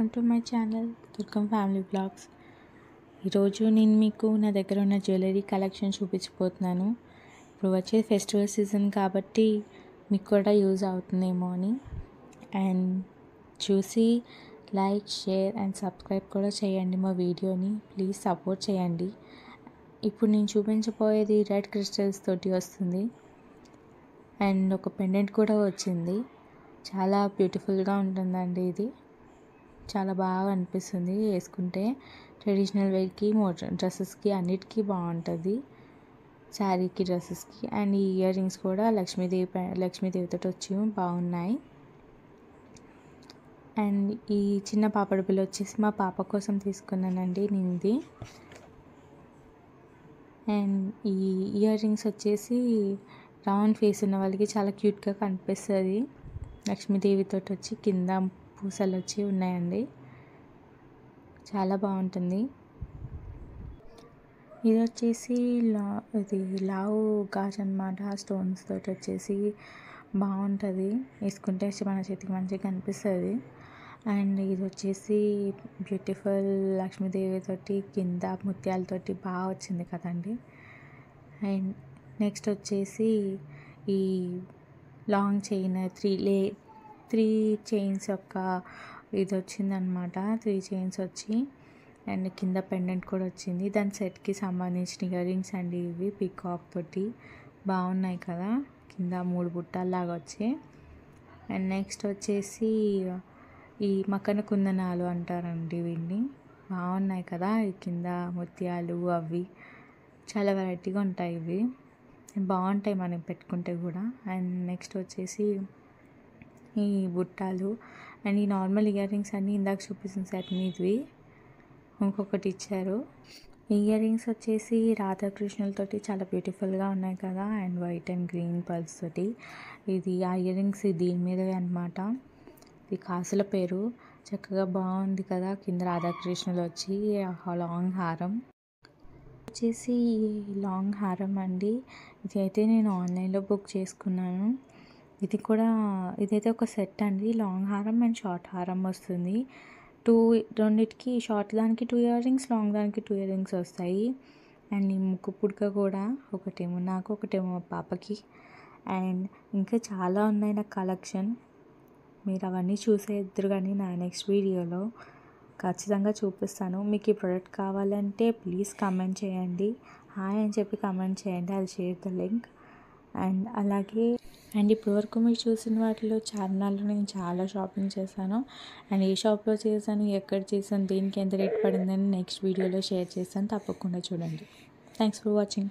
Welcome to my channel Durgam family blogs. ఈరోజు నేను మీకు నా దగ్గర ఉన్న జ్యువెలరీ కలెక్షన్ చూపించబోతున్నాను. ఇప్పుడు వచ్చే ఫెస్టివల్ సీజన్ కాబట్టి మీకు కూడా యూజ్ అవుతుందేమో అని. అండ్ చూసి లైక్, షేర్ అండ్ సబ్స్క్రైబ్ కూడా చేయండి మా వీడియోని. ప్లీజ్ సపోర్ట్ చేయండి. ఇప్పుడు నేను చూపించబోయేది రెడ్ క్రిస్టల్స్ తోటి వస్తుంది అండ్ ఒక పెండెంట్ కూడా వచ్చింది. చాలా బ్యూటిఫుల్గా ఉంటుందండి. ఇది చాలా బాగా అనిపిస్తుంది వేసుకుంటే. ట్రెడిషనల్ వేర్కి, మోడర్న్ డ్రెస్సెస్కి అన్నిటికీ బాగుంటుంది, శారీకి, డ్రెస్సెస్కి. అండ్ ఈ ఇయర్ రింగ్స్ కూడా లక్ష్మీదేవితో వచ్చి బాగున్నాయి. అండ్ ఈ చిన్న పాపడి బిల్ల వచ్చేసి మా పాప కోసం తీసుకున్నానండి నేను ఇది. అండ్ ఈ ఇయర్ రింగ్స్ వచ్చేసి రౌండ్ ఫేస్ ఉన్న వాళ్ళకి చాలా క్యూట్గా కనిపిస్తుంది. లక్ష్మీదేవితో వచ్చి కింద పూసలు వచ్చి ఉన్నాయండి, చాలా బాగుంటుంది. ఇది వచ్చేసి ఇది లావు గాజు అనమాట. స్టోన్స్ తోటి వచ్చేసి బాగుంటుంది, వేసుకుంటే మన చేతికి మంచిగా కనిపిస్తుంది. అండ్ ఇది వచ్చేసి బ్యూటిఫుల్ లక్ష్మీదేవి తోటి కింద ముత్యాలతోటి బాగా వచ్చింది కదండి. అండ్ నెక్స్ట్ వచ్చేసి ఈ లాంగ్ చైన్ త్రీ చైన్స్ యొక్క ఇది వచ్చిందనమాట. 3 చైన్స్ వచ్చి అండ్ కింద పెండెంట్ కూడా వచ్చింది. దాని సెట్కి సంబంధించిన ఇయర్ రింగ్స్ అండి ఇవి. పీకాక్ తోటి బాగున్నాయి కదా, కింద 3 బుట్టాల్లాగా వచ్చాయి. అండ్ నెక్స్ట్ వచ్చేసి ఈ మకన కుందనాలు అంటారండి వీటిని. బాగున్నాయి కదా, ఈ కింద ముత్యాలు అవి చాలా వెరైటీగా ఉంటాయి. ఇవి బాగుంటాయి మనం పెట్టుకుంటే కూడా. అండ్ నెక్స్ట్ వచ్చేసి ఈ బుట్టాలు అండ్ ఈ నార్మల్ ఇయర్ రింగ్స్ అన్నీ ఇందాక చూపించిన సెట్ మీది ఇంకొకటి ఇచ్చారు. ఇయర్ రింగ్స్ వచ్చేసి రాధాకృష్ణులతోటి చాలా బ్యూటిఫుల్గా ఉన్నాయి కదా. And white and green pearls తోటి ఇది ఆ ఇయర్ రింగ్స్ దీని మీదవే అనమాట. ఇది కాసుల పేరు. చక్కగా బాగుంది కదా, కింద రాధాకృష్ణులు వచ్చి లాంగ్ హారం వచ్చేసి లాంగ్ హారం అండి. ఇది అయితే నేను ఆన్లైన్లో బుక్ చేసుకున్నాను. ఇదైతే ఒక సెట్ అండి. లాంగ్ హారం అండ్ షార్ట్ హారం వస్తుంది. రెండిటికి, షార్ట్ దానికి 2 ఇయర్ రింగ్స్, లాంగ్ దానికి 2 ఇయర్ రింగ్స్ వస్తాయి. అండ్ ఈ ముక్కు పుడక కూడా ఒకటేమో నాకు, ఒకటేమో మా పాపకి. అండ్ ఇంకా చాలా ఉన్నాయి నా కలెక్షన్. మీరు అవన్నీ చూసేద్దరు కానీ నా నెక్స్ట్ వీడియోలో ఖచ్చితంగా చూపిస్తాను. మీకు ఈ ప్రోడక్ట్ కావాలంటే ప్లీజ్ కమెంట్ చేయండి, హాయ్ అని చెప్పి కమెంట్ చేయండి. I will share the link. And అలాగే ఇప్పటివరకు మీరు చూసిన వాటిలో చార్మినార్లో నేను చాలా షాపింగ్ చేశాను. అండ్ ఏ షాప్లో చేశాను, ఎక్కడ చేశాను, దేనికి ఎంత రేట్ పడిందని నెక్స్ట్ వీడియోలో షేర్ చేస్తాను. తప్పకుండా చూడండి. Thanks for watching.